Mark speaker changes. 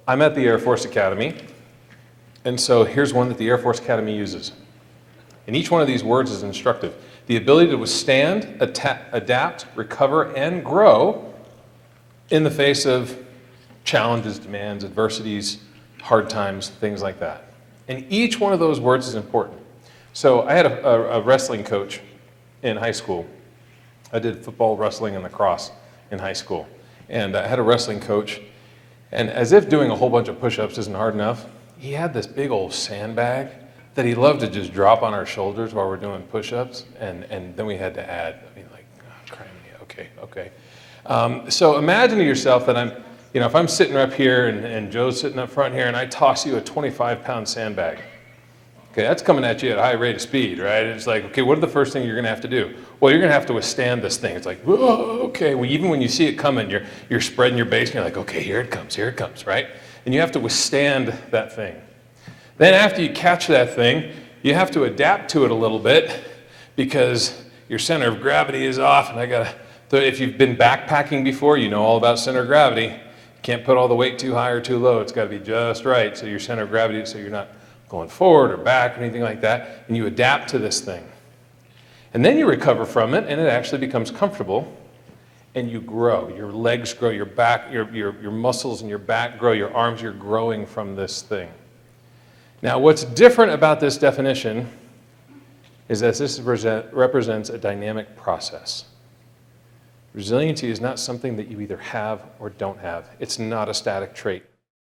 Speaker 1: I'm at the Air Force Academy, and so here's one that the Air Force Academy uses. And each one of these words is instructive. The ability to withstand, adapt, recover, and grow in the face of challenges, demands, adversities, hard times, things like that. And each one of those words is important. So I had a wrestling coach in high school. I did football, wrestling, and lacrosse in high school. And I had a wrestling coach, and as if doing a whole bunch of push-ups isn't hard enough, he had this big old sandbag that he loved to just drop on our shoulders while we're doing push-ups, and then we had to add. I mean, like, oh, criminy, okay. So imagine to yourself that if I'm sitting up here and Joe's sitting up front here, and I toss you a 25-pound sandbag. Okay, that's coming at you at a high rate of speed, right? It's like, okay, what are the first thing you're gonna have to do? Well, you're gonna have to withstand this thing. It's like, whoa, okay. Well, even when you see it coming, you're spreading your base, and you're like, okay, here it comes, right? And you have to withstand that thing. Then after you catch that thing, you have to adapt to it a little bit because your center of gravity is off. And if you've been backpacking before, you know all about center of gravity. You can't put all the weight too high or too low. It's got to be just right. So your center of gravity, so you're not going forward or back or anything like that. And you adapt to this thing. And then you recover from it, and it actually becomes comfortable. And you grow. Your legs grow, your back, your muscles in your back grow, your arms, you're growing from this thing. Now, what's different about this definition is that this represents a dynamic process. Resiliency is not something that you either have or don't have. It's not a static trait.